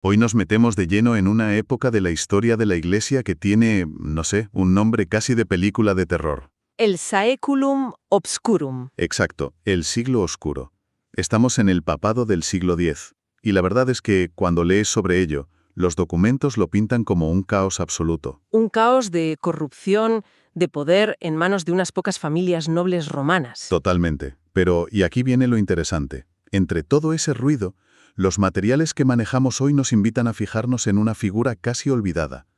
Hoy nos metemos de lleno en una época de la historia de la Iglesia que tiene, no sé, un nombre casi de película de terror. El Saeculum Obscurum. Exacto, el siglo oscuro. Estamos en el papado del siglo X, y la verdad es que, cuando lees sobre ello, los documentos lo pintan como un caos absoluto. Un caos de corrupción, de poder en manos de unas pocas familias nobles romanas. Totalmente. Pero, y aquí viene lo interesante, entre todo ese ruido, los materiales que manejamos hoy nos invitan a fijarnos en una figura casi olvidada.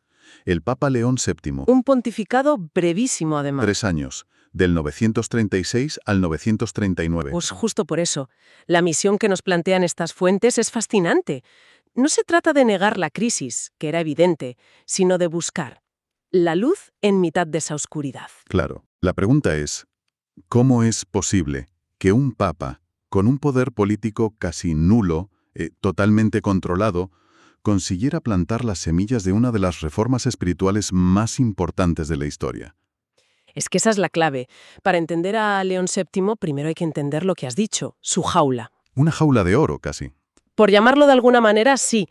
El Papa León VII. Un pontificado brevísimo, además. 3 años, del 936 al 939. Pues justo por eso. La misión que nos plantean estas fuentes es fascinante. No se trata de negar la crisis, que era evidente, sino de buscar la luz en mitad de esa oscuridad. Claro, la pregunta es, ¿cómo es posible que un papa, con un poder político casi nulo, totalmente controlado, consiguiera plantar las semillas de una de las reformas espirituales más importantes de la historia? Es que esa es la clave. Para entender a León VII, primero hay que entender lo que has dicho, su jaula. Una jaula de oro, casi. Por llamarlo de alguna manera, sí.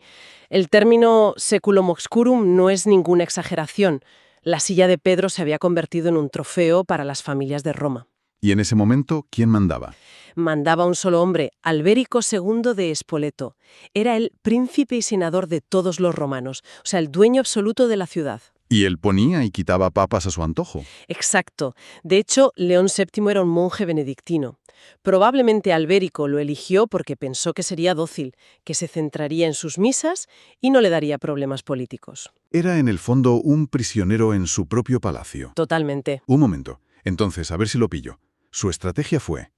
El término seculum obscurum no es ninguna exageración. La silla de Pedro se había convertido en un trofeo para las familias de Roma. Y en ese momento, ¿quién mandaba? Mandaba un solo hombre, Albérico II de Spoleto. Era el príncipe y senador de todos los romanos, o sea, el dueño absoluto de la ciudad. Y él ponía y quitaba papas a su antojo. Exacto. De hecho, León VII era un monje benedictino. Probablemente Albérico lo eligió porque pensó que sería dócil, que se centraría en sus misas y no le daría problemas políticos. Era en el fondo un prisionero en su propio palacio. Totalmente. Un momento. Entonces, a ver si lo pillo. Su estrategia fue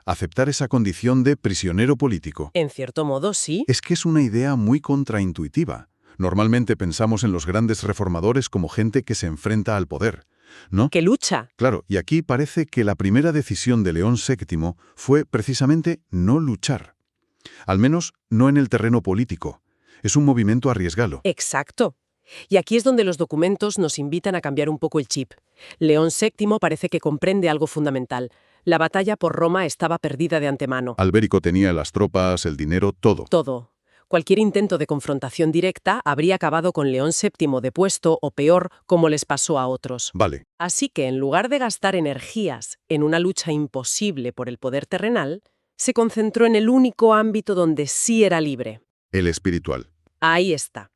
aceptar esa condición de prisionero político. En cierto modo, sí. Es que es una idea muy contraintuitiva. Normalmente pensamos en los grandes reformadores como gente que se enfrenta al poder, ¿no? Que lucha. Claro, y aquí parece que la primera decisión de León VII fue precisamente no luchar. Al menos no en el terreno político. Es un movimiento arriesgado. Exacto. Y aquí es donde los documentos nos invitan a cambiar un poco el chip. León VII parece que comprende algo fundamental. La batalla por Roma estaba perdida de antemano. Albérico tenía las tropas, el dinero, todo. Todo. Cualquier intento de confrontación directa habría acabado con León VII depuesto o peor, como les pasó a otros. Vale. Así que en lugar de gastar energías en una lucha imposible por el poder terrenal, se concentró en el único ámbito donde sí era libre. El espiritual. Ahí está.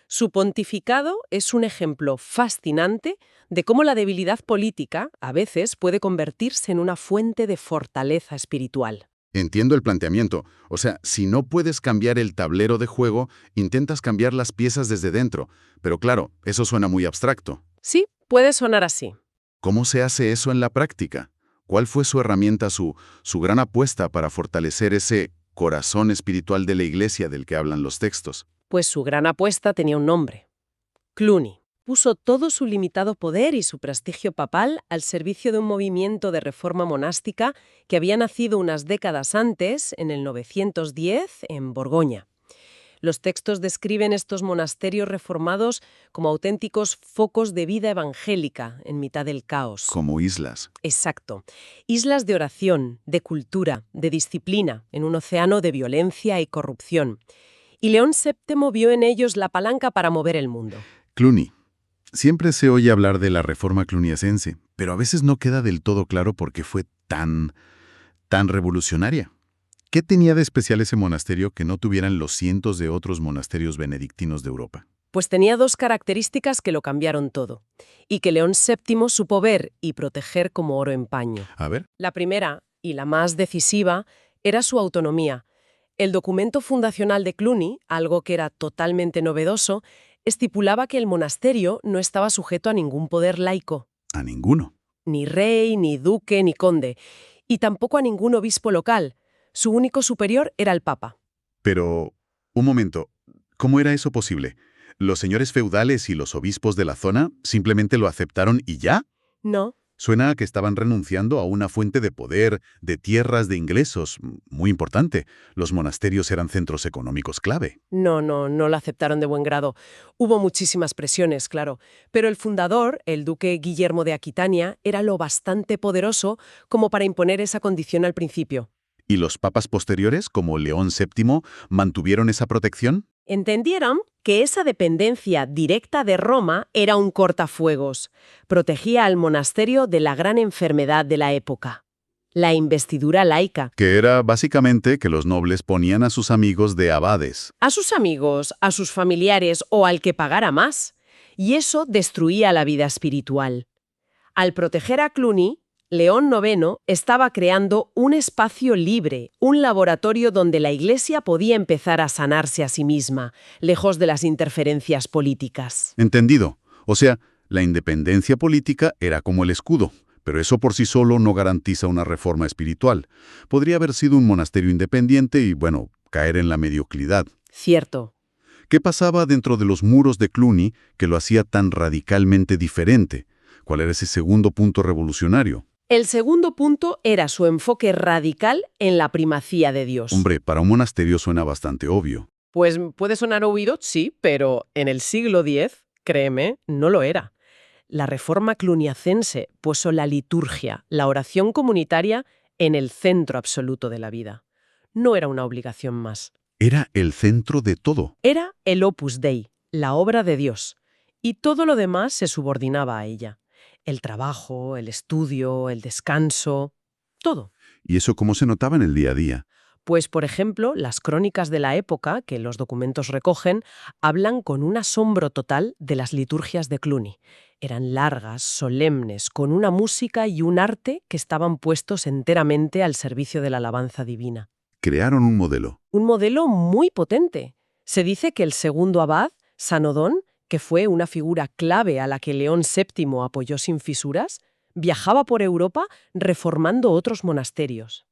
Su pontificado es un ejemplo fascinante de cómo la debilidad política a veces puede convertirse en una fuente de fortaleza espiritual. Entiendo el planteamiento. O sea, si no puedes cambiar el tablero de juego, intentas cambiar las piezas desde dentro. Pero claro, eso suena muy abstracto. Sí, puede sonar así. ¿Cómo se hace eso en la práctica? ¿Cuál fue su herramienta, su gran apuesta para fortalecer ese corazón espiritual de la Iglesia del que hablan los textos? Pues su gran apuesta tenía un nombre. Cluny. Puso todo su limitado poder y su prestigio papal al servicio de un movimiento de reforma monástica que había nacido unas décadas antes, en el 910, en Borgoña. Los textos describen estos monasterios reformados como auténticos focos de vida evangélica en mitad del caos. Como islas. Exacto. Islas de oración, de cultura, de disciplina, en un océano de violencia y corrupción. Y León VII vio en ellos la palanca para mover el mundo. Cluny. Siempre se oye hablar de la reforma cluniacense, pero a veces no queda del todo claro por qué fue tan revolucionaria. ¿Qué tenía de especial ese monasterio que no tuvieran los cientos de otros monasterios benedictinos de Europa? Pues tenía dos características que lo cambiaron todo, y que León VII supo ver y proteger como oro en paño. A ver. La primera, y la más decisiva, era su autonomía. El documento fundacional de Cluny, algo que era totalmente novedoso, estipulaba que el monasterio no estaba sujeto a ningún poder laico. A ninguno. Ni rey, ni duque, ni conde. Y tampoco a ningún obispo local. Su único superior era el Papa. Pero, un momento, ¿cómo era eso posible? ¿Los señores feudales y los obispos de la zona simplemente lo aceptaron y ya? No. Suena a que estaban renunciando a una fuente de poder, de tierras, de ingresos, muy importante. Los monasterios eran centros económicos clave. No lo aceptaron de buen grado. Hubo muchísimas presiones, claro. Pero el fundador, el duque Guillermo de Aquitania, era lo bastante poderoso como para imponer esa condición al principio. ¿Y los papas posteriores, como León VII, mantuvieron esa protección? Entendieron que esa dependencia directa de Roma era un cortafuegos. Protegía al monasterio de la gran enfermedad de la época, la investidura laica. Que era básicamente que los nobles ponían a sus amigos de abades. A sus amigos, a sus familiares o al que pagara más. Y eso destruía la vida espiritual. Al proteger a Cluny, León IX estaba creando un espacio libre, un laboratorio donde la Iglesia podía empezar a sanarse a sí misma, lejos de las interferencias políticas. Entendido. O sea, la independencia política era como el escudo, pero eso por sí solo no garantiza una reforma espiritual. Podría haber sido un monasterio independiente y, bueno, caer en la mediocridad. Cierto. ¿Qué pasaba dentro de los muros de Cluny que lo hacía tan radicalmente diferente? ¿Cuál era ese segundo punto revolucionario? El segundo punto era su enfoque radical en la primacía de Dios. Hombre, para un monasterio suena bastante obvio. Pues puede sonar obvio, sí, pero en el siglo X, créeme, no lo era. La reforma cluniacense puso la liturgia, la oración comunitaria, en el centro absoluto de la vida. No era una obligación más. Era el centro de todo. Era el Opus Dei, la obra de Dios, y todo lo demás se subordinaba a ella. El trabajo, el estudio, el descanso, todo. ¿Y eso cómo se notaba en el día a día? Pues, por ejemplo, las crónicas de la época, que los documentos recogen, hablan con un asombro total de las liturgias de Cluny. Eran largas, solemnes, con una música y un arte que estaban puestos enteramente al servicio de la alabanza divina. Crearon un modelo. Un modelo muy potente. Se dice que el segundo abad, San Odón, que fue una figura clave a la que León VII apoyó sin fisuras, viajaba por Europa reformando otros monasterios.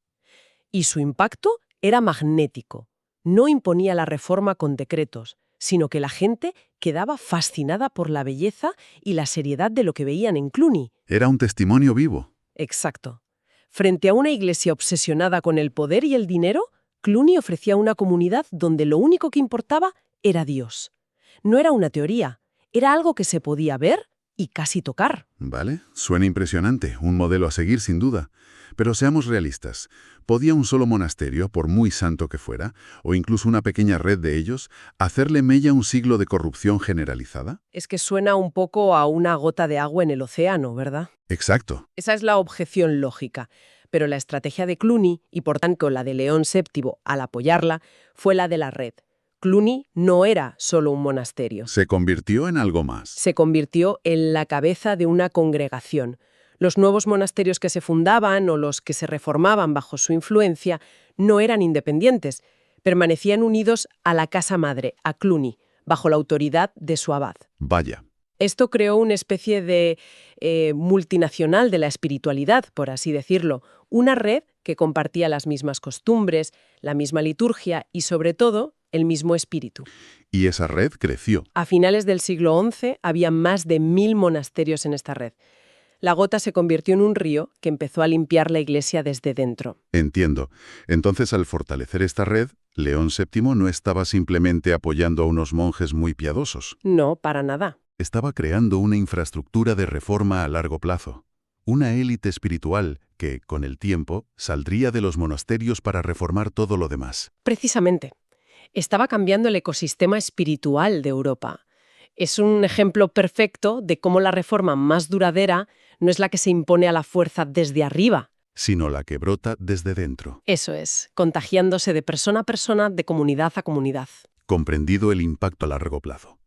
Y su impacto era magnético. No imponía la reforma con decretos, sino que la gente quedaba fascinada por la belleza y la seriedad de lo que veían en Cluny. Era un testimonio vivo. Exacto. Frente a una iglesia obsesionada con el poder y el dinero, Cluny ofrecía una comunidad donde lo único que importaba era Dios. No era una teoría, era algo que se podía ver y casi tocar. Vale, suena impresionante, un modelo a seguir sin duda. Pero seamos realistas. ¿Podía un solo monasterio, por muy santo que fuera, o incluso una pequeña red de ellos, hacerle mella a un siglo de corrupción generalizada? Es que suena un poco a una gota de agua en el océano, ¿verdad? Exacto. Esa es la objeción lógica. Pero la estrategia de Cluny, y por tanto la de León VII al apoyarla, fue la de la red. Cluny no era solo un monasterio. Se convirtió en algo más. Se convirtió en la cabeza de una congregación. Los nuevos monasterios que se fundaban o los que se reformaban bajo su influencia no eran independientes, permanecían unidos a la casa madre, a Cluny, bajo la autoridad de su abad. Vaya. Esto creó una especie de multinacional de la espiritualidad, por así decirlo, una red que compartía las mismas costumbres, la misma liturgia y, sobre todo, el mismo espíritu. Y esa red creció. A finales del siglo XI había más de 1000 monasterios en esta red. La gota se convirtió en un río que empezó a limpiar la iglesia desde dentro. Entiendo. Entonces, al fortalecer esta red, León VII no estaba simplemente apoyando a unos monjes muy piadosos. No, para nada. Estaba creando una infraestructura de reforma a largo plazo. Una élite espiritual que, con el tiempo, saldría de los monasterios para reformar todo lo demás. Precisamente. Estaba cambiando el ecosistema espiritual de Europa. Es un ejemplo perfecto de cómo la reforma más duradera no es la que se impone a la fuerza desde arriba, sino la que brota desde dentro. Eso es, contagiándose de persona a persona, de comunidad a comunidad. Comprendido el impacto a largo plazo.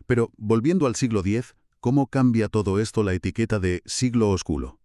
Pero, volviendo al siglo X, ¿cómo cambia todo esto la etiqueta de siglo oscuro?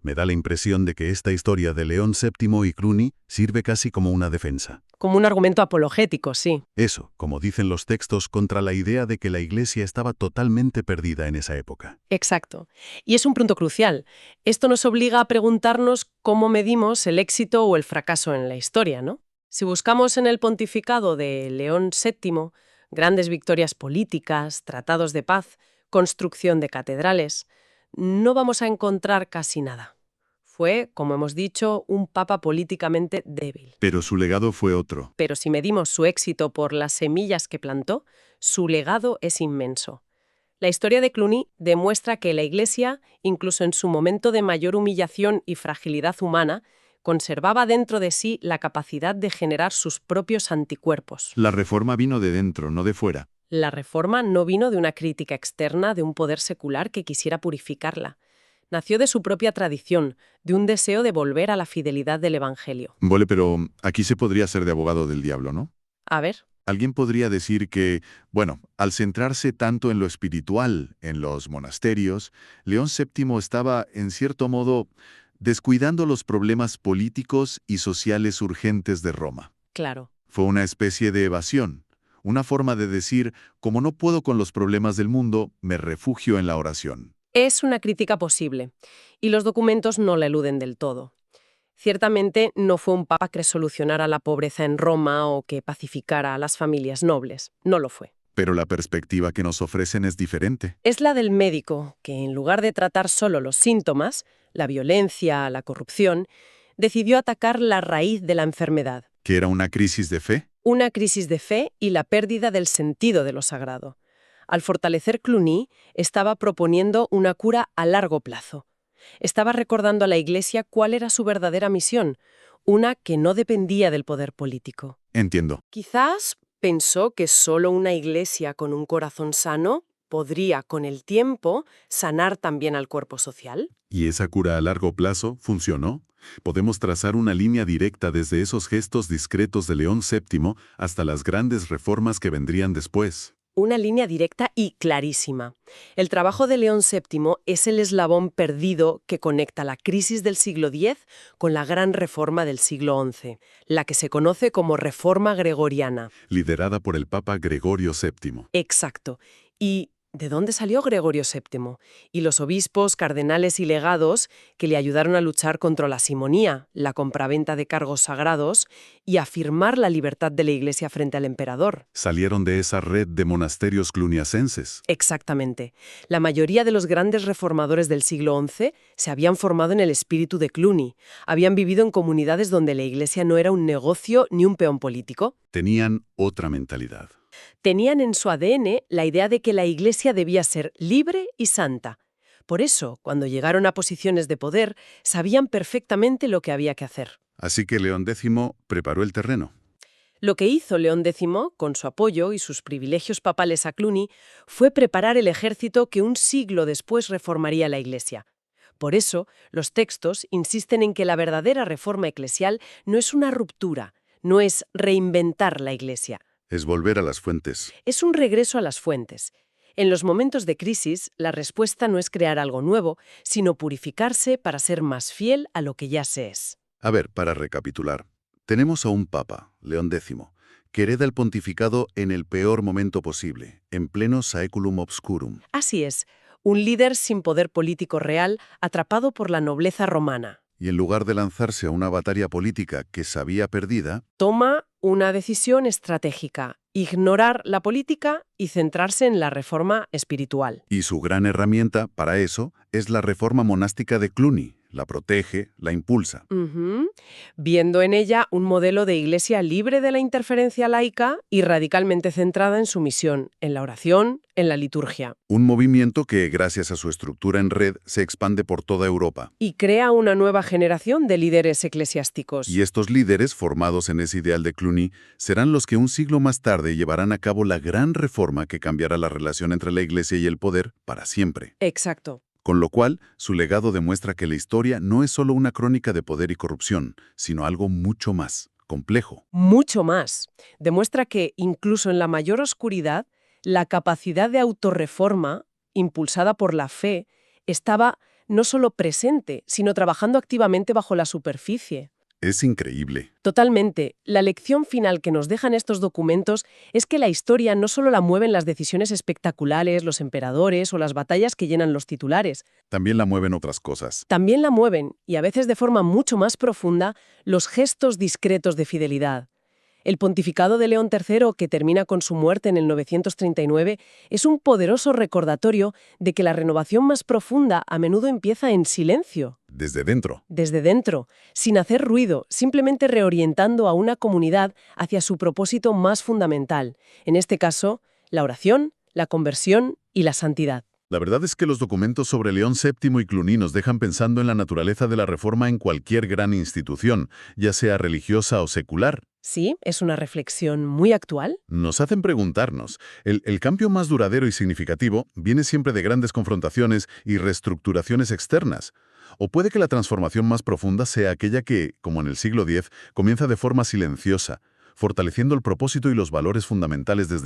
Me da la impresión de que esta historia de León VII y Cluny sirve casi como una defensa. Como un argumento apologético, sí. Eso, como dicen los textos, contra la idea de que la Iglesia estaba totalmente perdida en esa época. Exacto. Y es un punto crucial. Esto nos obliga a preguntarnos cómo medimos el éxito o el fracaso en la historia, ¿no? Si buscamos en el pontificado de León VII grandes victorias políticas, tratados de paz, construcción de catedrales, no vamos a encontrar casi nada. Fue, como hemos dicho, un papa políticamente débil. Pero su legado fue otro. Pero si medimos su éxito por las semillas que plantó, su legado es inmenso. La historia de Cluny demuestra que la Iglesia, incluso en su momento de mayor humillación y fragilidad humana, conservaba dentro de sí la capacidad de generar sus propios anticuerpos. La reforma vino de dentro, no de fuera. La reforma no vino de una crítica externa de un poder secular que quisiera purificarla. Nació de su propia tradición, de un deseo de volver a la fidelidad del Evangelio. Vale, pero aquí se podría ser de abogado del diablo, ¿no? A ver, Alguien podría decir que, bueno, al centrarse tanto en lo espiritual, en los monasterios, León VII estaba, en cierto modo, descuidando los problemas políticos y sociales urgentes de Roma. claro. Fue una especie de evasión, una forma de decir, como no puedo con los problemas del mundo, me refugio en la oración. Es una crítica posible, y los documentos no la eluden del todo. Ciertamente no fue un papa que solucionara la pobreza en Roma o que pacificara a las familias nobles. No lo fue. Pero la perspectiva que nos ofrecen es diferente. Es la del médico, que en lugar de tratar solo los síntomas, la violencia, la corrupción, decidió atacar la raíz de la enfermedad. ¿Que era una crisis de fe? Una crisis de fe y la pérdida del sentido de lo sagrado. Al fortalecer Cluny, estaba proponiendo una cura a largo plazo. Estaba recordando a la Iglesia cuál era su verdadera misión, una que no dependía del poder político. Entiendo. Quizás pensó que solo una Iglesia con un corazón sano podría, con el tiempo, sanar también al cuerpo social. ¿Y esa cura a largo plazo funcionó? Podemos trazar una línea directa desde esos gestos discretos de León VII hasta las grandes reformas que vendrían después. Una línea directa y clarísima. El trabajo de León VII es el eslabón perdido que conecta la crisis del siglo X con la gran reforma del siglo XI, la que se conoce como Reforma Gregoriana. Liderada por el Papa Gregorio VII. Exacto. ¿Y de dónde salió Gregorio VII? Y los obispos, cardenales y legados que le ayudaron a luchar contra la simonía, la compraventa de cargos sagrados y afirmar la libertad de la Iglesia frente al emperador. Salieron de esa red de monasterios cluniacenses. Exactamente. La mayoría de los grandes reformadores del siglo XI se habían formado en el espíritu de Cluny. Habían vivido en comunidades donde la Iglesia no era un negocio ni un peón político. Tenían otra mentalidad. Tenían en su ADN la idea de que la Iglesia debía ser libre y santa. Por eso, cuando llegaron a posiciones de poder, sabían perfectamente lo que había que hacer. Así que León X preparó el terreno. Lo que hizo León X, con su apoyo y sus privilegios papales a Cluny, fue preparar el ejército que un siglo después reformaría la Iglesia. Por eso, los textos insisten en que la verdadera reforma eclesial no es una ruptura, no es reinventar la Iglesia. Es volver a las fuentes. Es un regreso a las fuentes. En los momentos de crisis, la respuesta no es crear algo nuevo, sino purificarse para ser más fiel a lo que ya se es. A ver, para recapitular. Tenemos a un papa, León X, que hereda el pontificado en el peor momento posible, en pleno saeculum obscurum. Así es, un líder sin poder político real, atrapado por la nobleza romana. Y en lugar de lanzarse a una batalla política que sabía perdida, Toma una decisión estratégica: ignorar la política y centrarse en la reforma espiritual. y su gran herramienta para eso es la reforma monástica de Cluny, la protege, la impulsa. Ujú. Viendo en ella un modelo de iglesia libre de la interferencia laica y radicalmente centrada en su misión, en la oración, en la liturgia. Un movimiento que, gracias a su estructura en red, se expande por toda Europa. Y crea una nueva generación de líderes eclesiásticos. Y estos líderes, formados en ese ideal de Cluny, serán los que un siglo más tarde llevarán a cabo la gran reforma que cambiará la relación entre la Iglesia y el poder para siempre. Exacto. Con lo cual, su legado demuestra que la historia no es solo una crónica de poder y corrupción, sino algo mucho más complejo. Mucho más. Demuestra que, incluso en la mayor oscuridad, la capacidad de autorreforma, impulsada por la fe, estaba no solo presente, sino trabajando activamente bajo la superficie. Es increíble. Totalmente. La lección final que nos dejan estos documentos es que la historia no solo la mueven las decisiones espectaculares, los emperadores o las batallas que llenan los titulares. También la mueven otras cosas. También la mueven, y a veces de forma mucho más profunda, los gestos discretos de fidelidad. El pontificado de León III, que termina con su muerte en el 939, es un poderoso recordatorio de que la renovación más profunda a menudo empieza en silencio. Desde dentro. Desde dentro, sin hacer ruido, simplemente reorientando a una comunidad hacia su propósito más fundamental, en este caso, la oración, la conversión y la santidad. La verdad es que los documentos sobre León VII y Cluny nos dejan pensando en la naturaleza de la reforma en cualquier gran institución, ya sea religiosa o secular. Sí, es una reflexión muy actual. Nos hacen preguntarnos, ¿el cambio más duradero y significativo viene siempre de grandes confrontaciones y reestructuraciones externas? ¿O puede que la transformación más profunda sea aquella que, como en el siglo X, comienza de forma silenciosa, fortaleciendo el propósito y los valores fundamentales desde el